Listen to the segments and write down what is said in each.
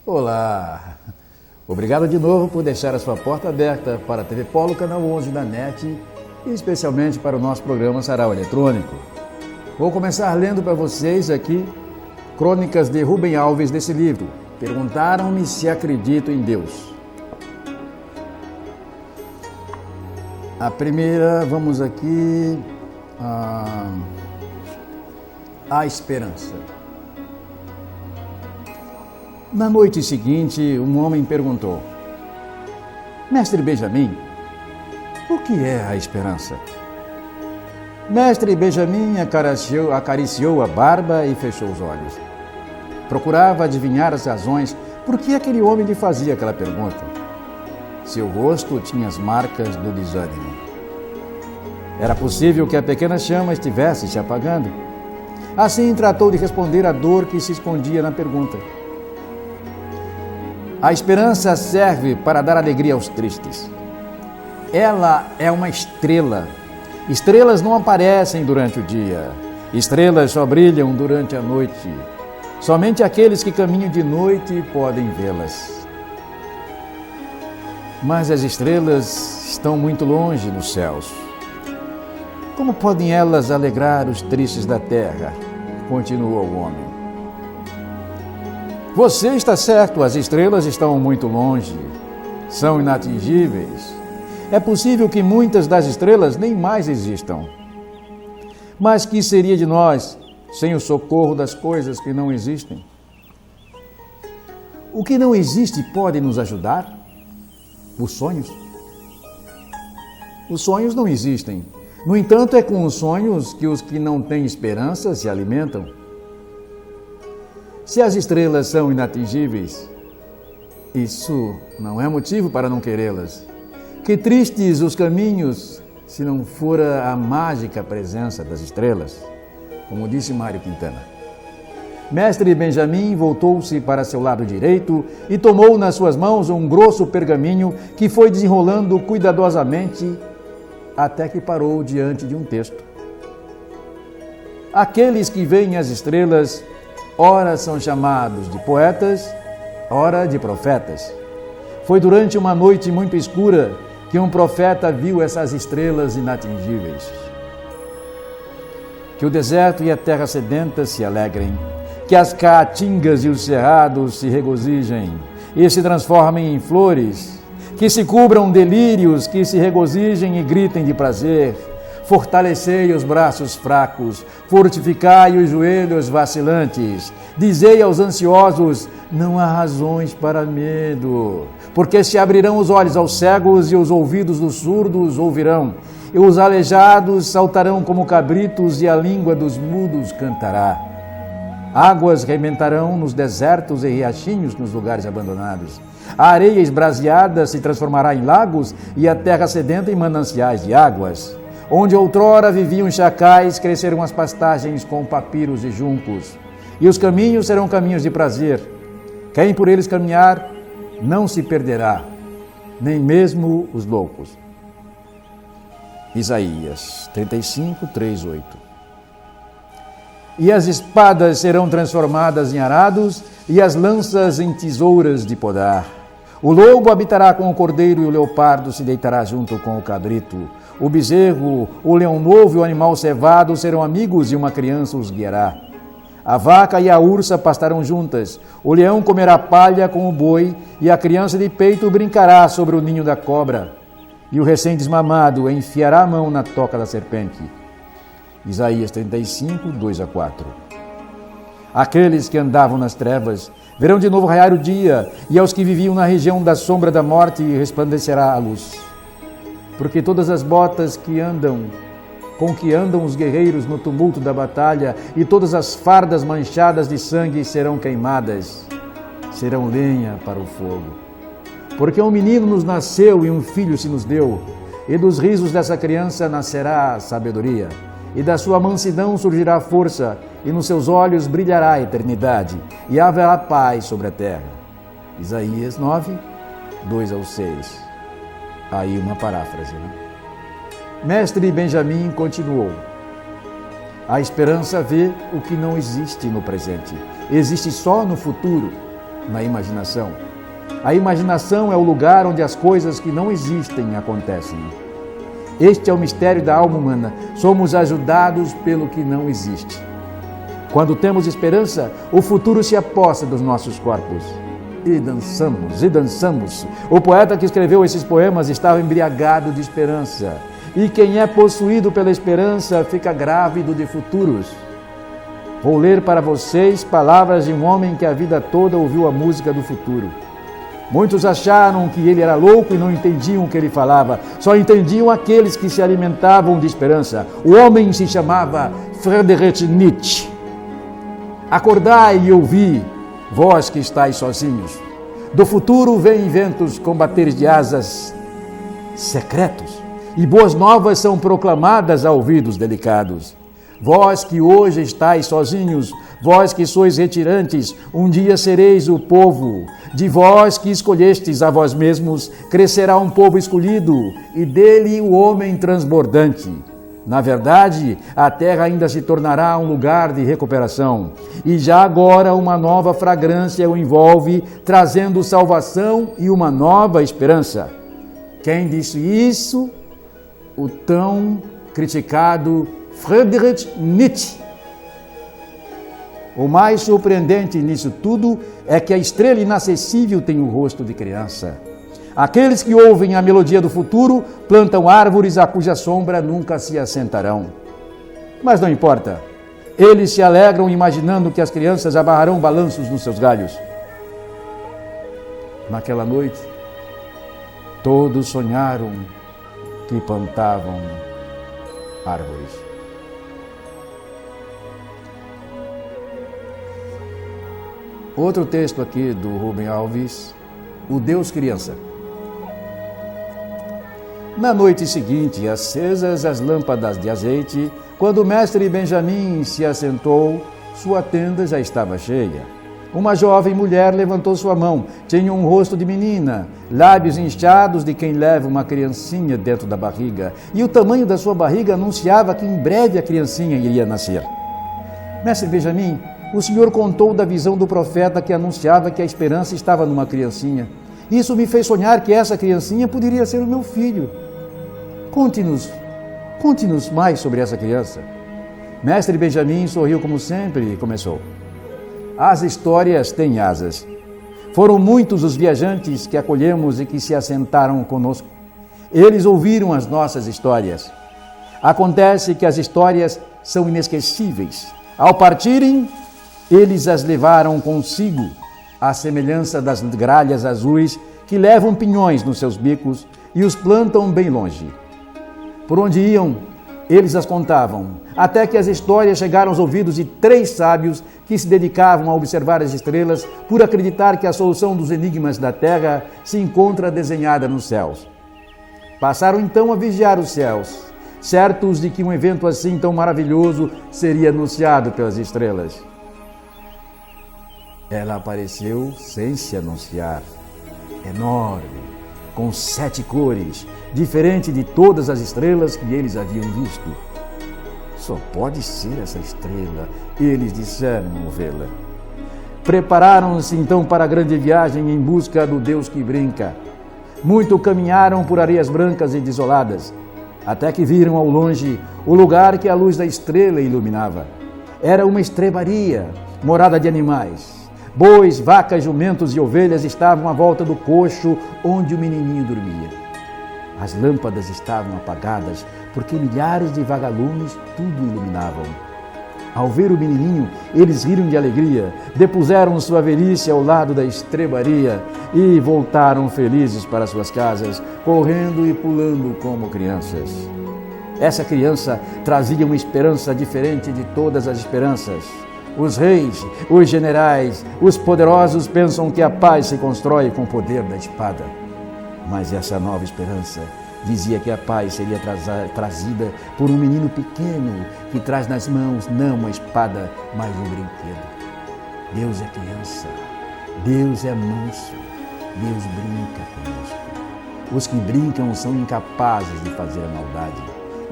Olá! Obrigado de novo por deixar a sua porta aberta para a TV Polo, canal 11 da NET e especialmente para o nosso programa Sarau Eletrônico. Vou começar lendo para vocês aqui crônicas de Rubem Alves desse livro. Perguntaram-me se acredito em Deus. A primeira, vamos aqui, a esperança. Na noite seguinte, um homem perguntou: Mestre Benjamin, o que é a esperança? Mestre Benjamin acariciou a barba e fechou os olhos. Procurava adivinhar as razões por que aquele homem lhe fazia aquela pergunta. Seu rosto tinha as marcas do desânimo. Era possível que a pequena chama estivesse se apagando. Assim tratou de responder à dor que se escondia na pergunta. A esperança serve para dar alegria aos tristes. Ela é uma estrela. Estrelas não aparecem durante o dia. Estrelas só brilham durante a noite. Somente aqueles que caminham de noite podem vê-las. Mas as estrelas estão muito longe nos céus. Como podem elas alegrar os tristes da terra? Continuou o homem. Você está certo, as estrelas estão muito longe, são inatingíveis. É possível que muitas das estrelas nem mais existam. Mas que seria de nós sem o socorro das coisas que não existem? O que não existe pode nos ajudar? Os sonhos? Os sonhos não existem. No entanto, é com os sonhos que os que não têm esperança se alimentam. Se as estrelas são inatingíveis, isso não é motivo para não querê-las. Que tristes os caminhos se não fora a mágica presença das estrelas, como disse Mário Quintana. Mestre Benjamin voltou-se para seu lado direito e tomou nas suas mãos um grosso pergaminho que foi desenrolando cuidadosamente até que parou diante de um texto. Aqueles que veem as estrelas, ora são chamados de poetas, ora de profetas. Foi durante uma noite muito escura que um profeta viu essas estrelas inatingíveis. Que o deserto e a terra sedenta se alegrem, que as caatingas e os cerrados se regozijem e se transformem em flores, que se cubram delírios, que se regozijem e gritem de prazer. Fortalecei os braços fracos, fortificai os joelhos vacilantes. Dizei aos ansiosos, não há razões para medo, porque se abrirão os olhos aos cegos e os ouvidos dos surdos ouvirão, e os aleijados saltarão como cabritos e a língua dos mudos cantará. Águas rebentarão nos desertos e riachinhos nos lugares abandonados. A areia esbraseada se transformará em lagos e a terra sedenta em mananciais de águas. Onde outrora viviam chacais, crescerão as pastagens com papiros e juncos, e os caminhos serão caminhos de prazer. Quem por eles caminhar não se perderá, nem mesmo os loucos. Isaías 35, 3, 8. E as espadas serão transformadas em arados, e as lanças em tesouras de podar. O lobo habitará com o cordeiro, e o leopardo se deitará junto com o cabrito. O bezerro, o leão novo e o animal cevado serão amigos, e uma criança os guiará. A vaca e a ursa pastarão juntas. O leão comerá palha com o boi, e a criança de peito brincará sobre o ninho da cobra. E o recém-desmamado enfiará a mão na toca da serpente. Isaías 35, 2 a 4. Aqueles que andavam nas trevas verão de novo raiar o dia, e aos que viviam na região da sombra da morte resplandecerá a luz. Porque todas as botas com que andam os guerreiros no tumulto da batalha, e todas as fardas manchadas de sangue serão queimadas, serão lenha para o fogo. Porque um menino nos nasceu e um filho se nos deu, e dos risos dessa criança nascerá a sabedoria, e da sua mansidão surgirá a força, e nos seus olhos brilhará a eternidade, e haverá paz sobre a terra. Isaías 9, 2-6. Aí uma paráfrase, né? Mestre Benjamin continuou: a esperança vê o que não existe no presente, existe só no futuro, na imaginação. A imaginação é o lugar onde as coisas que não existem acontecem. Este é o mistério da alma humana. Somos ajudados pelo que não existe. Quando temos esperança, o futuro se aposta dos nossos corpos. E dançamos, e dançamos. O poeta que escreveu esses poemas estava embriagado de esperança. E quem é possuído pela esperança fica grávido de futuros. Vou ler para vocês palavras de um homem que a vida toda ouviu a música do futuro. Muitos acharam que ele era louco e não entendiam o que ele falava. Só entendiam aqueles que se alimentavam de esperança. O homem se chamava Friedrich Nietzsche. Acordai e ouvi, vós que estáis sozinhos. Do futuro vêm ventos combateres de asas secretos, e boas novas são proclamadas a ouvidos delicados. Vós que hoje estáis sozinhos, vós que sois retirantes, um dia sereis o povo. De vós que escolhestes a vós mesmos, crescerá um povo escolhido, e dele o homem transbordante. Na verdade, a terra ainda se tornará um lugar de recuperação, e já agora uma nova fragrância o envolve, trazendo salvação e uma nova esperança. Quem disse isso? O tão criticado Friedrich Nietzsche. O mais surpreendente nisso tudo é que a estrela inacessível tem o rosto de criança. Aqueles que ouvem a melodia do futuro plantam árvores a cuja sombra nunca se assentarão. Mas não importa. Eles se alegram imaginando que as crianças amarrarão balanços nos seus galhos. Naquela noite, todos sonharam que plantavam árvores. Outro texto aqui do Rubem Alves, o Deus Criança. Na noite seguinte, acesas as lâmpadas de azeite, quando o mestre Benjamin se assentou, sua tenda já estava cheia. Uma jovem mulher levantou sua mão, tinha um rosto de menina, lábios inchados de quem leva uma criancinha dentro da barriga, e o tamanho da sua barriga anunciava que em breve a criancinha iria nascer. Mestre Benjamin, o senhor contou da visão do profeta que anunciava que a esperança estava numa criancinha. Isso me fez sonhar que essa criancinha poderia ser o meu filho. Conte-nos mais sobre essa criança. Mestre Benjamin sorriu como sempre e começou. As histórias têm asas. Foram muitos os viajantes que acolhemos e que se assentaram conosco. Eles ouviram as nossas histórias. Acontece que as histórias são inesquecíveis. Ao partirem, eles as levaram consigo, à semelhança das gralhas azuis que levam pinhões nos seus bicos e os plantam bem longe. Por onde iam, eles as contavam, até que as histórias chegaram aos ouvidos de 3 sábios que se dedicavam a observar as estrelas por acreditar que a solução dos enigmas da terra se encontra desenhada nos céus. Passaram então a vigiar os céus, certos de que um evento assim tão maravilhoso seria anunciado pelas estrelas. Ela apareceu sem se anunciar, enorme, com 7 cores, diferente de todas as estrelas que eles haviam visto. Só pode ser essa estrela, eles disseram ao vê-la. Prepararam-se então para a grande viagem em busca do Deus que brinca. Muito caminharam por areias brancas e desoladas, até que viram ao longe o lugar que a luz da estrela iluminava. Era uma estrebaria, morada de animais. Bois, vacas, jumentos e ovelhas estavam à volta do coxo onde o menininho dormia. As lâmpadas estavam apagadas, porque milhares de vagalumes tudo iluminavam. Ao ver o menininho, eles riram de alegria, depuseram sua velhice ao lado da estrebaria e voltaram felizes para suas casas, correndo e pulando como crianças. Essa criança trazia uma esperança diferente de todas as esperanças. Os reis, os generais, os poderosos pensam que a paz se constrói com o poder da espada. Mas essa nova esperança dizia que a paz seria trazida por um menino pequeno que traz nas mãos não uma espada, mas um brinquedo. Deus é criança, Deus é manso, Deus brinca conosco. Os que brincam são incapazes de fazer a maldade.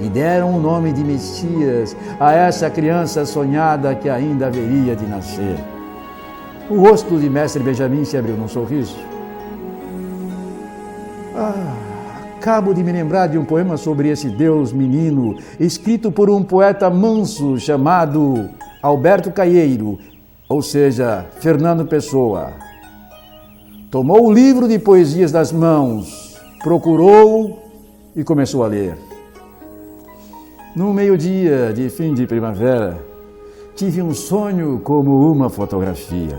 E deram o nome de Messias a essa criança sonhada que ainda haveria de nascer. O rosto de mestre Benjamim se abriu num sorriso. Acabo de me lembrar de um poema sobre esse Deus menino, escrito por um poeta manso chamado Alberto Caieiro, ou seja, Fernando Pessoa. Tomou o livro de poesias das mãos, procurou e começou a ler. No meio-dia de fim de primavera, tive um sonho como uma fotografia.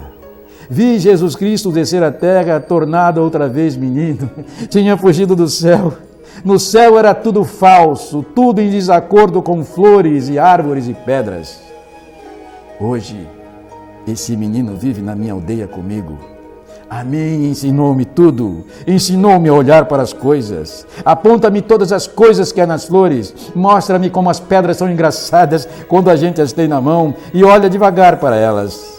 Vi Jesus Cristo descer à terra, tornado outra vez menino. Tinha fugido do céu. No céu era tudo falso, tudo em desacordo com flores e árvores e pedras. Hoje, esse menino vive na minha aldeia comigo. A mim ensinou-me tudo, ensinou-me a olhar para as coisas, aponta-me todas as coisas que há nas flores, mostra-me como as pedras são engraçadas quando a gente as tem na mão e olha devagar para elas.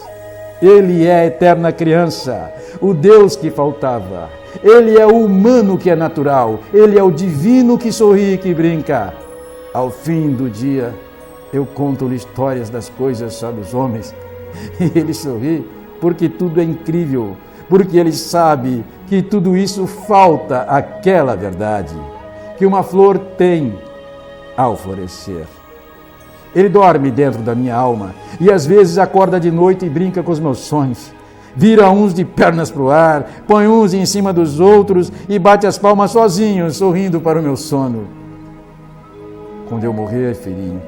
Ele é a eterna criança, o Deus que faltava. Ele é o humano que é natural, ele é o divino que sorri e que brinca. Ao fim do dia, eu conto-lhe histórias das coisas só dos homens e ele sorri porque tudo é incrível. Porque ele sabe que tudo isso falta àquela verdade que uma flor tem ao florescer. Ele dorme dentro da minha alma e às vezes acorda de noite e brinca com os meus sonhos. Vira uns de pernas para o ar, põe uns em cima dos outros e bate as palmas sozinho, sorrindo para o meu sono. Quando eu morrer, filhinho,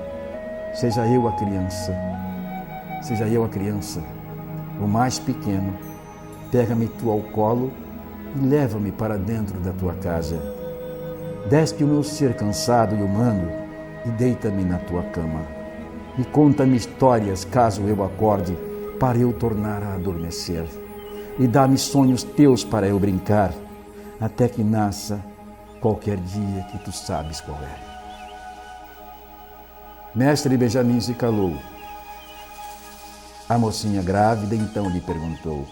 seja eu a criança, o mais pequeno. Pega-me tu ao colo e leva-me para dentro da tua casa. Despe o meu ser cansado e humano e deita-me na tua cama. E conta-me histórias caso eu acorde, para eu tornar a adormecer. E dá-me sonhos teus para eu brincar, até que nasça qualquer dia que tu sabes qual é. Mestre Benjamim se calou. A mocinha grávida então lhe perguntou: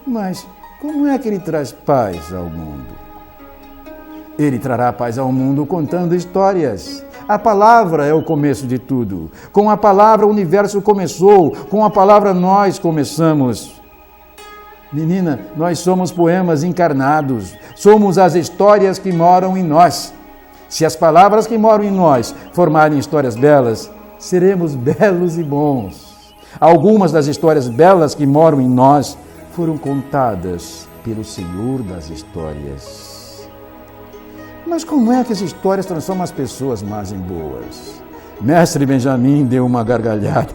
mas como é que ele traz paz ao mundo? Ele trará paz ao mundo contando histórias. A palavra é o começo de tudo. Com a palavra o universo começou, com a palavra nós começamos. Menina, nós somos poemas encarnados, somos as histórias que moram em nós. Se as palavras que moram em nós formarem histórias belas, seremos belos e bons. Algumas das histórias belas que moram em nós foram contadas pelo Senhor das histórias. Mas como é que as histórias transformam as pessoas más em boas? Mestre Benjamim deu uma gargalhada.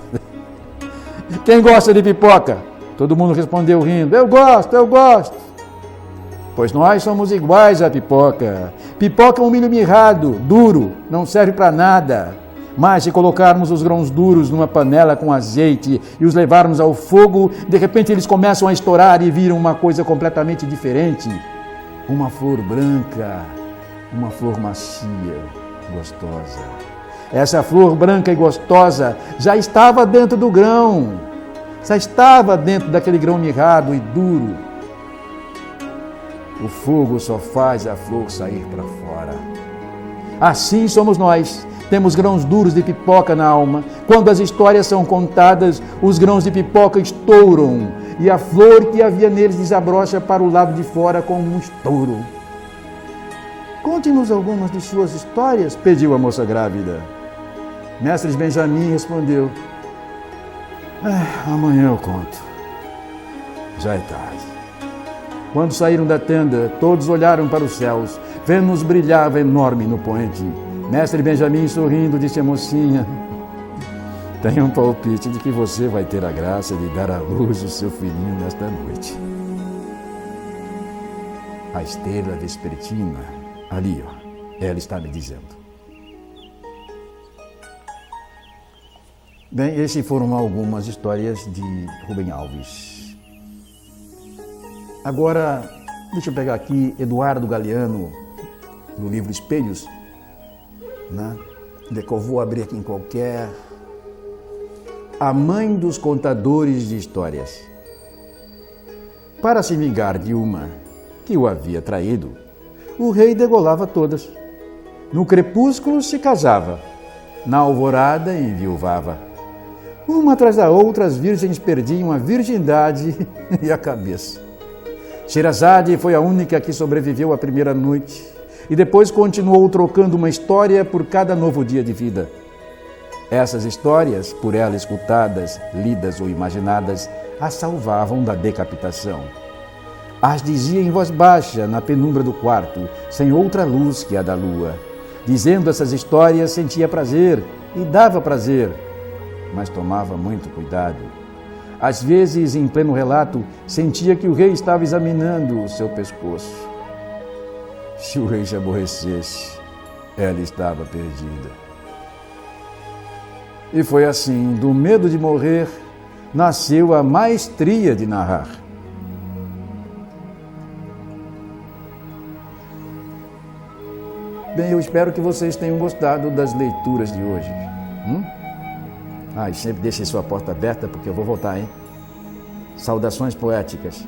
Quem gosta de pipoca? Todo mundo respondeu rindo: eu gosto. Pois nós somos iguais à pipoca. Pipoca é um milho mirrado, duro, não serve para nada. Mas se colocarmos os grãos duros numa panela com azeite e os levarmos ao fogo, de repente eles começam a estourar e viram uma coisa completamente diferente. Uma flor branca, uma flor macia, gostosa. Essa flor branca e gostosa já estava dentro do grão, já estava dentro daquele grão mirrado e duro. O fogo só faz a flor sair para fora. Assim somos nós. Temos grãos duros de pipoca na alma. Quando as histórias são contadas, os grãos de pipoca estouram e a flor que havia neles desabrocha para o lado de fora com um estouro. Conte-nos algumas de suas histórias, pediu a moça grávida. Mestre Benjamim respondeu: amanhã eu conto. Já é tarde. Quando saíram da tenda, todos olharam para os céus. Vênus brilhava enorme no poente. Mestre Benjamim, sorrindo, disse à mocinha: tenho um palpite de que você vai ter a graça de dar à luz o seu filhinho nesta noite. A estrela vespertina, ali, ela está me dizendo. Bem, essas foram algumas histórias de Rubem Alves. Agora, deixa eu pegar aqui Eduardo Galeano, no livro Espelhos, né? Que eu vou abrir aqui em qualquer. A mãe dos contadores de histórias. Para se vingar de uma que o havia traído, o rei degolava todas. No crepúsculo se casava, na alvorada enviuvava. Uma atrás da outra, as virgens perdiam a virgindade e a cabeça. Sherazade foi a única que sobreviveu à primeira noite e depois continuou trocando uma história por cada novo dia de vida. Essas histórias, por ela escutadas, lidas ou imaginadas, a salvavam da decapitação. As dizia em voz baixa, na penumbra do quarto, sem outra luz que a da lua. Dizendo essas histórias, sentia prazer e dava prazer, mas tomava muito cuidado. Às vezes, em pleno relato, sentia que o rei estava examinando o seu pescoço. Se o rei se aborrecesse, ela estava perdida. E foi assim, do medo de morrer, nasceu a maestria de narrar. Bem, eu espero que vocês tenham gostado das leituras de hoje. E sempre deixe sua porta aberta, porque eu vou voltar, hein? Saudações poéticas.